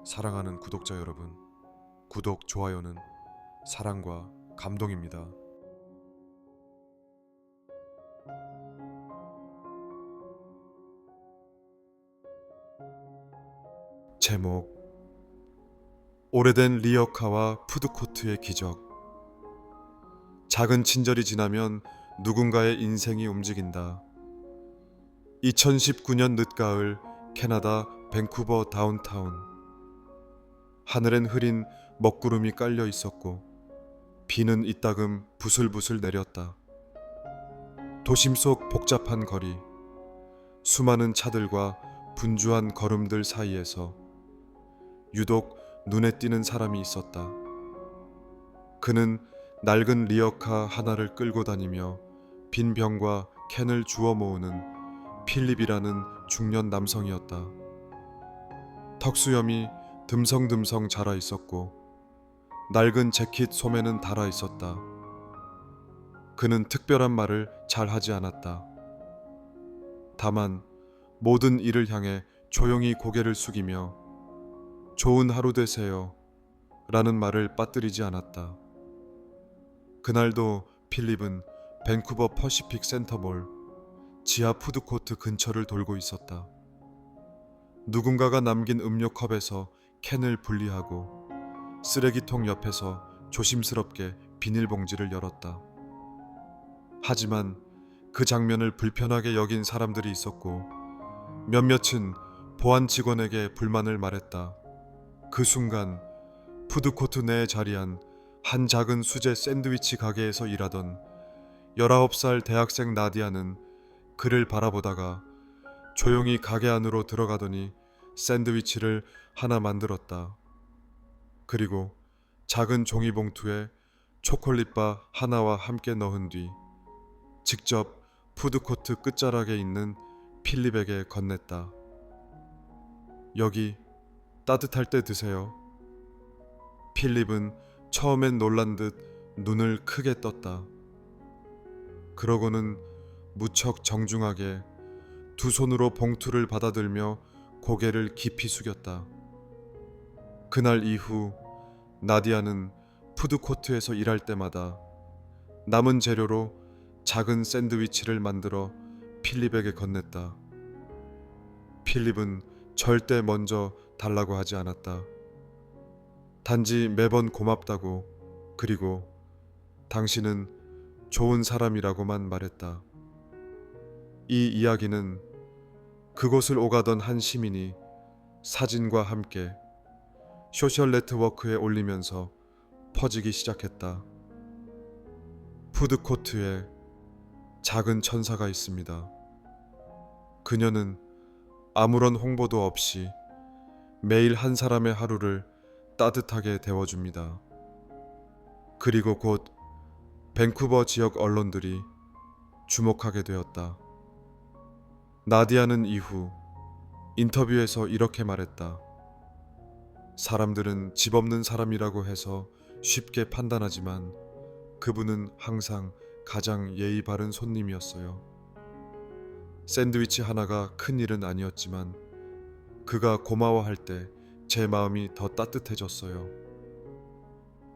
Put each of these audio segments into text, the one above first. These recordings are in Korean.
사랑하는 구독자 여러분, 구독, 좋아요는 사랑과 감동입니다. 제목: 오래된 리어카와 푸드코트의 기적. 작은 친절이 지나면 누군가의 인생이 움직인다. 2019년 늦가을 캐나다 밴쿠버 다운타운. 하늘엔 흐린 먹구름이 깔려 있었고 비는 이따금 부슬부슬 내렸다. 도심 속 복잡한 거리, 수많은 차들과 분주한 걸음들 사이에서 유독 눈에 띄는 사람이 있었다. 그는 낡은 리어카 하나를 끌고 다니며 빈 병과 캔을 주워 모으는 필립이라는 중년 남성이었다. 턱수염이 듬성듬성 자라 있었고 낡은 재킷 소매는 달아 있었다. 그는 특별한 말을 잘 하지 않았다. 다만 모든 일을 향해 조용히 고개를 숙이며 좋은 하루 되세요 라는 말을 빠뜨리지 않았다. 그날도 필립은 밴쿠버 퍼시픽 센터몰 지하 푸드코트 근처를 돌고 있었다. 누군가가 남긴 음료컵에서 캔을 분리하고 쓰레기통 옆에서 조심스럽게 비닐봉지를 열었다. 하지만 그 장면을 불편하게 여긴 사람들이 있었고 몇몇은 보안 직원에게 불만을 말했다. 그 순간 푸드코트 내에 자리한 한 작은 수제 샌드위치 가게에서 일하던 19살 대학생 나디아는 그를 바라보다가 조용히 가게 안으로 들어가더니 샌드위치를 하나 만들었다. 그리고 작은 종이봉투에 초콜릿바 하나와 함께 넣은 뒤 직접 푸드코트 끝자락에 있는 필립에게 건넸다. 여기 따뜻할 때 드세요. 필립은 처음엔 놀란 듯 눈을 크게 떴다. 그러고는 무척 정중하게 두 손으로 봉투를 받아들며 고개를 깊이 숙였다. 그날 이후 나디아는 푸드코트에서 일할 때마다 남은 재료로 작은 샌드위치를 만들어 필립에게 건넸다. 필립은 절대 먼저 달라고 하지 않았다. 단지 매번 고맙다고, 그리고 당신은 좋은 사람이라고만 말했다. 이 이야기는 그곳을 오가던 한 시민이 사진과 함께 소셜 네트워크에 올리면서 퍼지기 시작했다. 푸드코트에 작은 천사가 있습니다. 그녀는 아무런 홍보도 없이 매일 한 사람의 하루를 따뜻하게 데워줍니다. 그리고 곧 밴쿠버 지역 언론들이 주목하게 되었다. 나디아는 이후 인터뷰에서 이렇게 말했다. 사람들은 집 없는 사람이라고 해서 쉽게 판단하지만 그분은 항상 가장 예의 바른 손님이었어요. 샌드위치 하나가 큰 일은 아니었지만 그가 고마워할 때 제 마음이 더 따뜻해졌어요.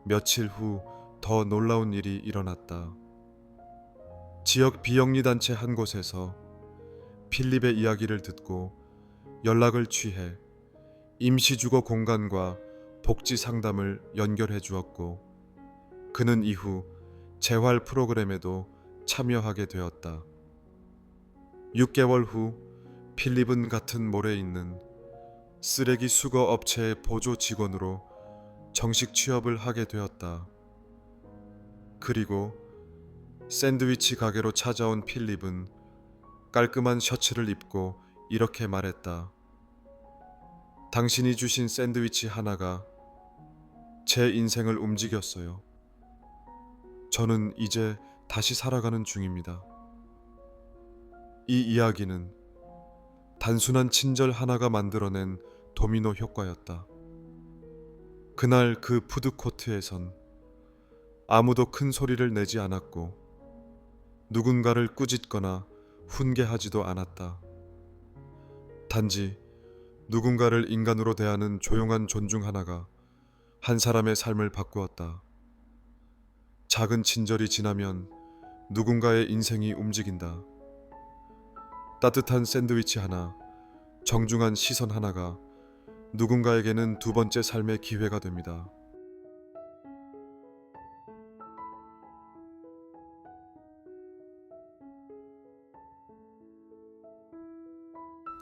며칠 후 더 놀라운 일이 일어났다. 지역 비영리 단체 한 곳에서 필립의 이야기를 듣고 연락을 취해 임시주거 공간과 복지 상담을 연결해 주었고 그는 이후 재활 프로그램에도 참여하게 되었다. 6개월 후 필립은 같은 몰에 있는 쓰레기 수거 업체의 보조 직원으로 정식 취업을 하게 되었다. 그리고 샌드위치 가게로 찾아온 필립은 깔끔한 셔츠를 입고 이렇게 말했다. 당신이 주신 샌드위치 하나가 제 인생을 움직였어요. 저는 이제 다시 살아가는 중입니다. 이 이야기는 단순한 친절 하나가 만들어낸 도미노 효과였다. 그날 그 푸드코트에선 아무도 큰 소리를 내지 않았고 누군가를 꾸짖거나 훈계하지도 않았다. 단지 누군가를 인간으로 대하는 조용한 존중 하나가 한 사람의 삶을 바꾸었다. 작은 친절이 지나면 누군가의 인생이 움직인다. 따뜻한 샌드위치 하나, 정중한 시선 하나가 누군가에게는 두 번째 삶의 기회가 됩니다.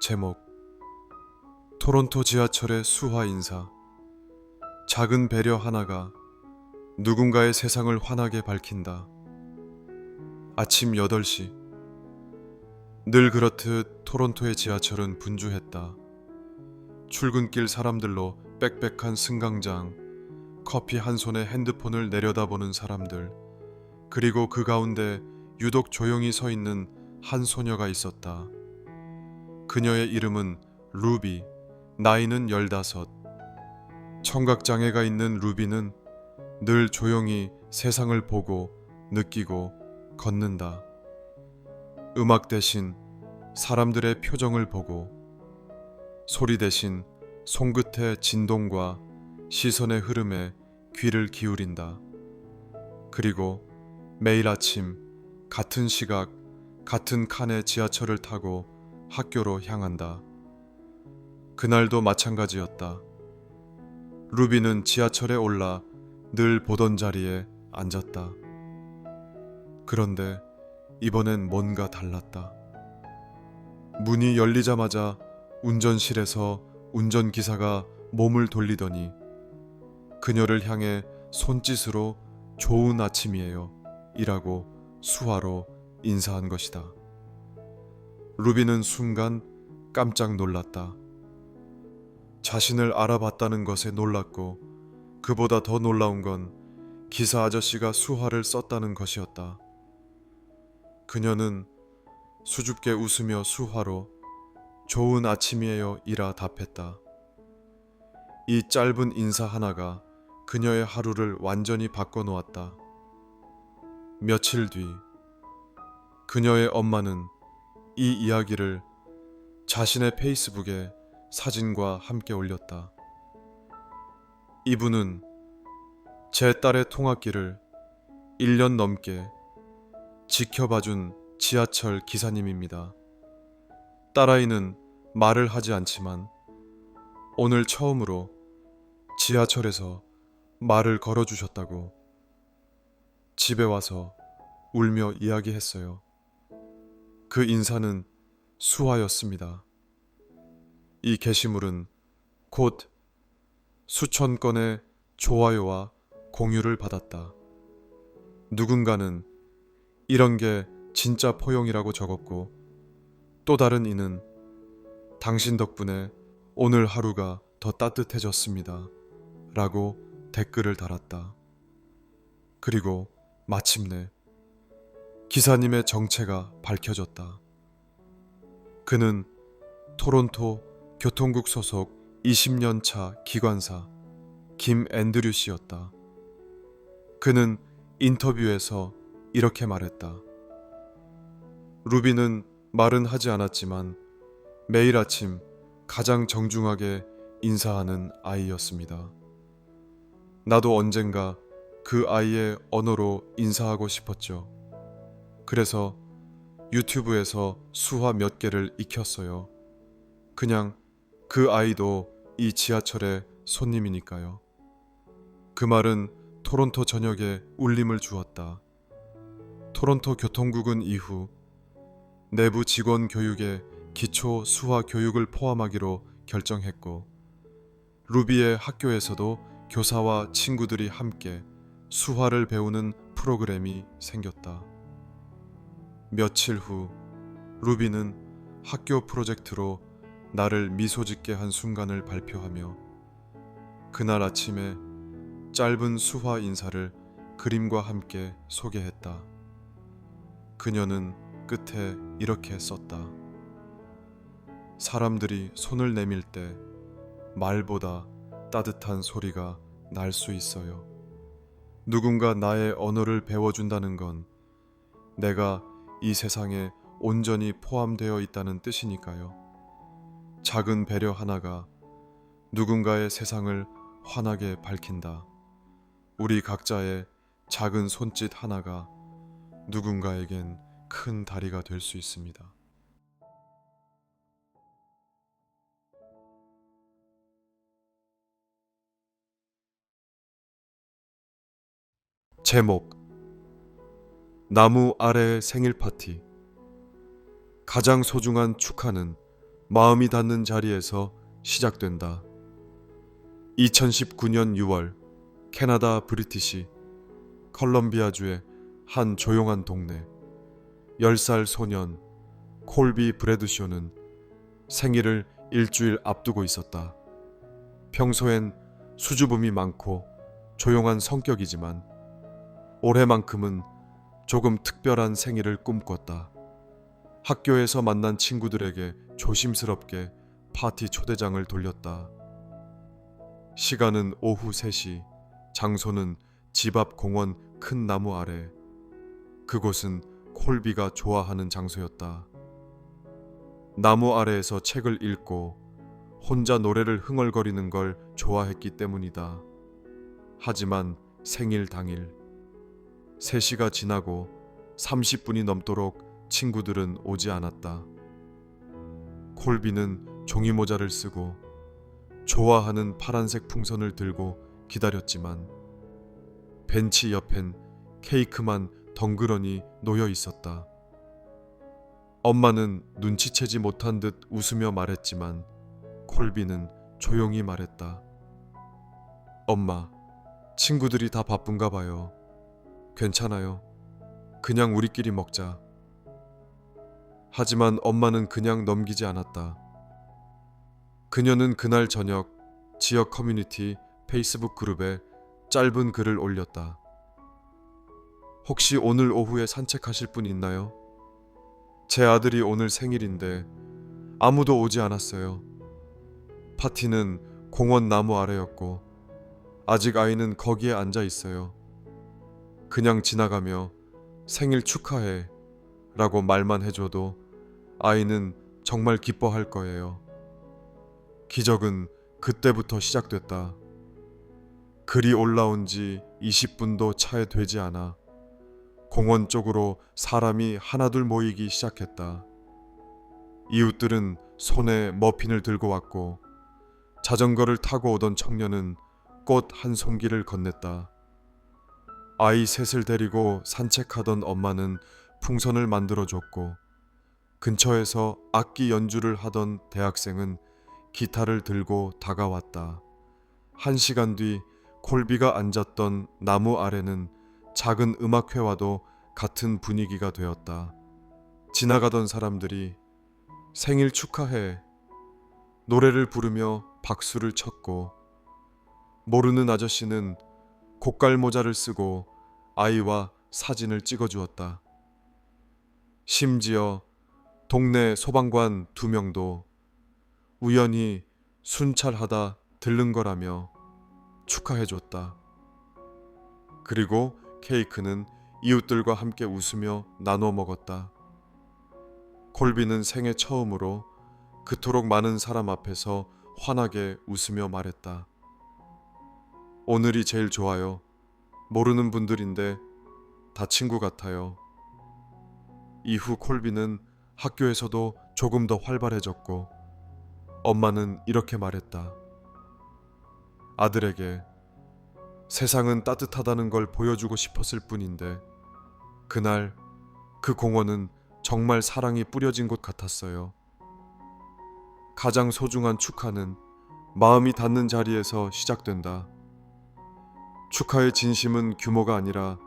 제목: 토론토 지하철의 수화 인사. 작은 배려 하나가 누군가의 세상을 환하게 밝힌다. 아침 8시. 늘 그렇듯 토론토의 지하철은 분주했다. 출근길 사람들로 빽빽한 승강장, 커피 한 손에 핸드폰을 내려다보는 사람들, 그리고 그 가운데 유독 조용히 서 있는 한 소녀가 있었다. 그녀의 이름은 루비, 나이는 15. 청각장애가 있는 루비는 늘 조용히 세상을 보고 느끼고 걷는다. 음악 대신 사람들의 표정을 보고, 소리 대신 손끝의 진동과 시선의 흐름에 귀를 기울인다. 그리고 매일 아침 같은 시각, 같은 칸의 지하철을 타고 학교로 향한다. 그날도 마찬가지였다. 루비는 지하철에 올라 늘 보던 자리에 앉았다. 그런데 이번엔 뭔가 달랐다. 문이 열리자마자 운전실에서 운전기사가 몸을 돌리더니 그녀를 향해 손짓으로 좋은 아침이에요 이라고 수화로 인사한 것이다. 루비는 순간 깜짝 놀랐다. 자신을 알아봤다는 것에 놀랐고, 그보다 더 놀라운 건 기사 아저씨가 수화를 썼다는 것이었다. 그녀는 수줍게 웃으며 수화로 좋은 아침이에요 이라 답했다. 이 짧은 인사 하나가 그녀의 하루를 완전히 바꿔놓았다. 며칠 뒤 그녀의 엄마는 이 이야기를 자신의 페이스북에 사진과 함께 올렸다. 이분은 제 딸의 통학길을 1년 넘게 지켜봐준 지하철 기사님입니다. 딸아이는 말을 하지 않지만 오늘 처음으로 지하철에서 말을 걸어주셨다고 집에 와서 울며 이야기했어요. 그 인사는 수화였습니다. 이 게시물은 곧 수천 건의 좋아요와 공유를 받았다. 누군가는 이런 게 진짜 포용이라고 적었고, 또 다른 이는 당신 덕분에 오늘 하루가 더 따뜻해졌습니다 라고 댓글을 달았다. 그리고 마침내 기사님의 정체가 밝혀졌다. 그는 토론토 교통국 소속 20년 차 기관사 김앤드류 씨였다. 그는 인터뷰에서 이렇게 말했다. 루비는 말은 하지 않았지만 매일 아침 가장 정중하게 인사하는 아이였습니다. 나도 언젠가 그 아이의 언어로 인사하고 싶었죠. 그래서 유튜브에서 수화 몇 개를 익혔어요. 그냥 그 아이도 이 지하철의 손님이니까요. 그 말은 토론토 전역에 울림을 주었다. 토론토 교통국은 이후 내부 직원 교육에 기초 수화 교육을 포함하기로 결정했고, 루비의 학교에서도 교사와 친구들이 함께 수화를 배우는 프로그램이 생겼다. 며칠 후 루비는 학교 프로젝트로 나를 미소 짓게 한 순간을 발표하며 그날 아침에 짧은 수화 인사를 그림과 함께 소개했다. 그녀는 끝에 이렇게 썼다. 사람들이 손을 내밀 때 말보다 따뜻한 소리가 날 수 있어요. 누군가 나의 언어를 배워준다는 건 내가 이 세상에 온전히 포함되어 있다는 뜻이니까요. 작은 배려 하나가 누군가의 세상을 환하게 밝힌다. 우리 각자의 작은 손짓 하나가 누군가에겐 큰 다리가 될 수 있습니다. 제목: 나무 아래 생일 파티. 가장 소중한 축하는 마음이 닿는 자리에서 시작된다. 2019년 6월 캐나다 브리티시 컬럼비아주의 한 조용한 동네, 10살 소년 콜비 브래드쇼는 생일을 일주일 앞두고 있었다. 평소엔 수줍음이 많고 조용한 성격이지만 올해만큼은 조금 특별한 생일을 꿈꿨다. 학교에서 만난 친구들에게 조심스럽게 파티 초대장을 돌렸다. 시간은 오후 3시, 장소는 집 앞 공원 큰 나무 아래. 그곳은 콜비가 좋아하는 장소였다. 나무 아래에서 책을 읽고 혼자 노래를 흥얼거리는 걸 좋아했기 때문이다. 하지만 생일 당일 3시가 지나고 30분이 넘도록 친구들은 오지 않았다. 콜비는 종이 모자를 쓰고 좋아하는 파란색 풍선을 들고 기다렸지만 벤치 옆엔 케이크만 덩그러니 놓여 있었다. 엄마는 눈치채지 못한 듯 웃으며 말했지만 콜비는 조용히 말했다. 엄마, 친구들이 다 바쁜가 봐요. 괜찮아요. 그냥 우리끼리 먹자. 하지만 엄마는 그냥 넘기지 않았다. 그녀는 그날 저녁 지역 커뮤니티 페이스북 그룹에 짧은 글을 올렸다. 혹시 오늘 오후에 산책하실 분 있나요? 제 아들이 오늘 생일인데 아무도 오지 않았어요. 파티는 공원 나무 아래였고 아직 아이는 거기에 앉아 있어요. 그냥 지나가며 생일 축하해 라고 말만 해줘도 아이는 정말 기뻐할 거예요. 기적은 그때부터 시작됐다. 글이 올라온 지 20분도 차에 되지 않아 공원 쪽으로 사람이 하나둘 모이기 시작했다. 이웃들은 손에 머핀을 들고 왔고 자전거를 타고 오던 청년은 꽃 한 송기를 건넸다. 아이 셋을 데리고 산책하던 엄마는 풍선을 만들어줬고 근처에서 악기 연주를 하던 대학생은 기타를 들고 다가왔다. 1시간 뒤 콜비가 앉았던 나무 아래는 작은 음악회와도 같은 분위기가 되었다. 지나가던 사람들이 생일 축하해 노래를 부르며 박수를 쳤고 모르는 아저씨는 고깔 모자를 쓰고 아이와 사진을 찍어주었다. 심지어 동네 소방관 2명도 우연히 순찰하다 들른 거라며 축하해줬다. 그리고 케이크는 이웃들과 함께 웃으며 나눠 먹었다. 콜비는 생애 처음으로 그토록 많은 사람 앞에서 환하게 웃으며 말했다. 오늘이 제일 좋아요. 모르는 분들인데 다 친구 같아요. 이후 콜비는 학교에서도 조금 더 활발해졌고 엄마는 이렇게 말했다. 아들에게 세상은 따뜻하다는 걸 보여주고 싶었을 뿐인데 그날 그 공원은 정말 사랑이 뿌려진 곳 같았어요. 가장 소중한 축하는 마음이 닿는 자리에서 시작된다. 축하의 진심은 규모가 아니라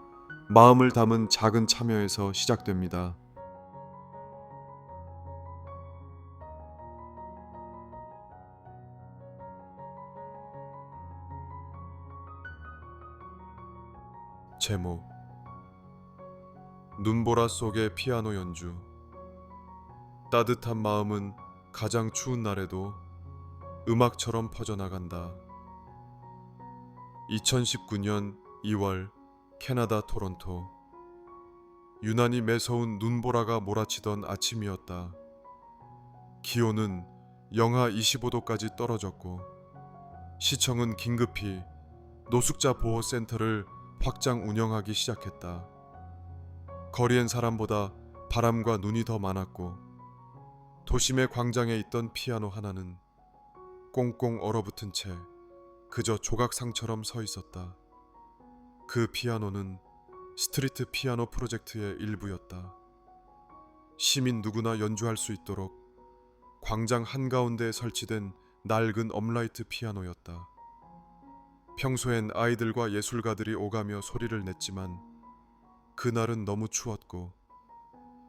마음을 담은 작은 참여에서 시작됩니다. 제목: 눈보라 속의 피아노 연주. 따뜻한 마음은 가장 추운 날에도 음악처럼 퍼져나간다. 2019년 2월 캐나다 토론토. 유난히 매서운 눈보라가 몰아치던 아침이었다. 기온은 영하 25도까지 떨어졌고 시청은 긴급히 노숙자 보호센터를 확장 운영하기 시작했다. 거리엔 사람보다 바람과 눈이 더 많았고 도심의 광장에 있던 피아노 하나는 꽁꽁 얼어붙은 채 그저 조각상처럼 서 있었다. 그 피아노는 스트리트 피아노 프로젝트의 일부였다. 시민 누구나 연주할 수 있도록 광장 한가운데에 설치된 낡은 업라이트 피아노였다. 평소엔 아이들과 예술가들이 오가며 소리를 냈지만 그날은 너무 추웠고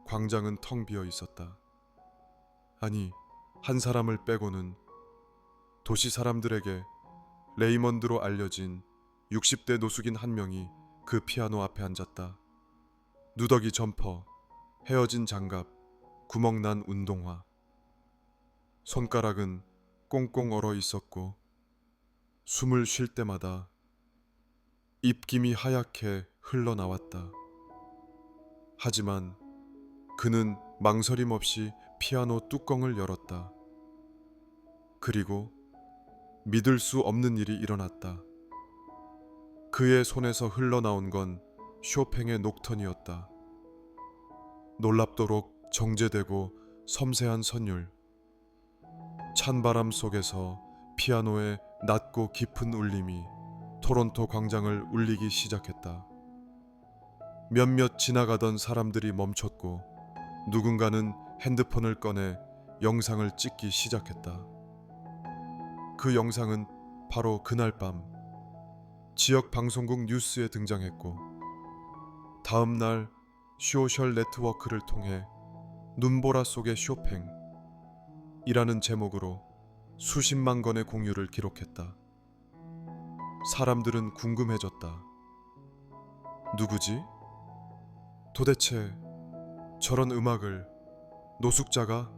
광장은 텅 비어 있었다. 아니, 한 사람을 빼고는 도시 사람들에게 레이먼드로 알려진 60대 노숙인 한 명이 그 피아노 앞에 앉았다. 누더기 점퍼, 헤어진 장갑, 구멍난 운동화. 손가락은 꽁꽁 얼어 있었고 숨을 쉴 때마다 입김이 하얗게 흘러나왔다. 하지만 그는 망설임 없이 피아노 뚜껑을 열었다. 그리고 믿을 수 없는 일이 일어났다. 그의 손에서 흘러나온 건 쇼팽의 녹턴이었다. 놀랍도록 정제되고 섬세한 선율. 찬바람 속에서 피아노의 낮고 깊은 울림이 토론토 광장을 울리기 시작했다. 몇몇 지나가던 사람들이 멈췄고 누군가는 핸드폰을 꺼내 영상을 찍기 시작했다. 그 영상은 바로 그날 밤 지역 방송국 뉴스에 등장했고 다음 날 소셜 네트워크를 통해 눈보라 속의 쇼팽이라는 제목으로 수십만 건의 공유를 기록했다. 사람들은 궁금해졌다. 누구지? 도대체 저런 음악을 노숙자가?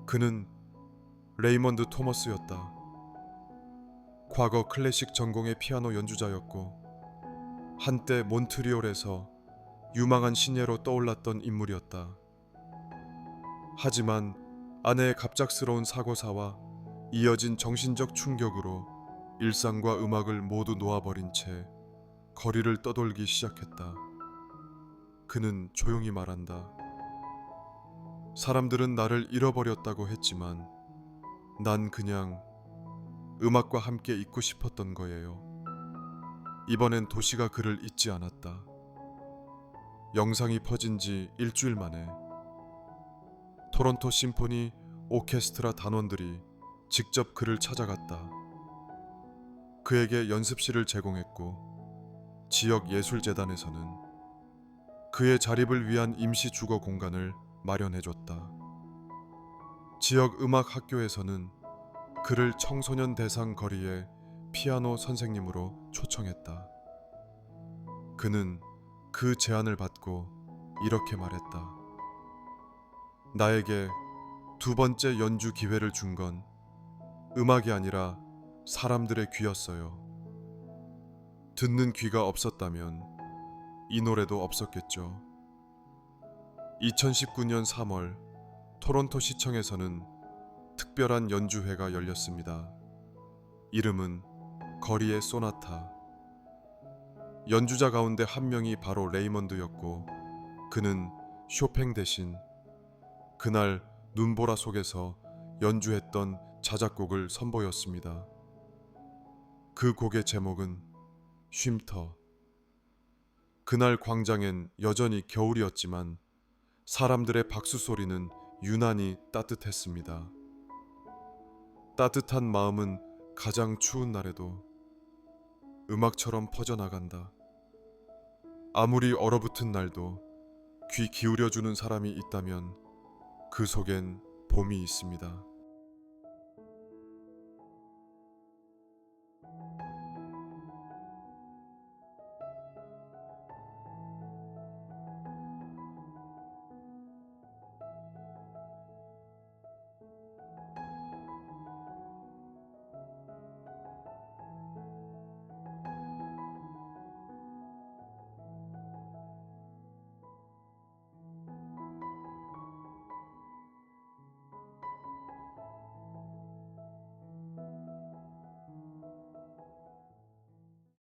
그는 레이먼드 토머스였다. 과거 클래식 전공의 피아노 연주자였고 한때 몬트리올에서 유망한 신예로 떠올랐던 인물이었다. 하지만 아내의 갑작스러운 사고사와 이어진 정신적 충격으로 일상과 음악을 모두 놓아버린 채 거리를 떠돌기 시작했다. 그는 조용히 말한다. 사람들은 나를 잃어버렸다고 했지만 난 그냥 음악과 함께 있고 싶었던 거예요. 이번엔 도시가 그를 잊지 않았다. 영상이 퍼진 지 일주일 만에 토론토 심포니 오케스트라 단원들이 직접 그를 찾아갔다. 그에게 연습실을 제공했고 지역 예술재단에서는 그의 자립을 위한 임시 주거 공간을 마련해줬다. 지역 음악 학교에서는 그를 청소년 대상 거리의 피아노 선생님으로 초청했다. 그는 그 제안을 받고 이렇게 말했다. 나에게 두 번째 연주 기회를 준 건 음악이 아니라 사람들의 귀였어요. 듣는 귀가 없었다면 이 노래도 없었겠죠. 2019년 3월 토론토 시청에서는 특별한 연주회가 열렸습니다. 이름은 거리의 소나타. 연주자 가운데 한 명이 바로 레이먼드였고 그는 쇼팽 대신 그날 눈보라 속에서 연주했던 자작곡을 선보였습니다. 그 곡의 제목은 쉼터. 그날 광장엔 여전히 겨울이었지만 사람들의 박수 소리는 유난히 따뜻했습니다. 따뜻한 마음은 가장 추운 날에도 음악처럼 퍼져나간다. 아무리 얼어붙은 날도 귀 기울여주는 사람이 있다면 그 속엔 봄이 있습니다.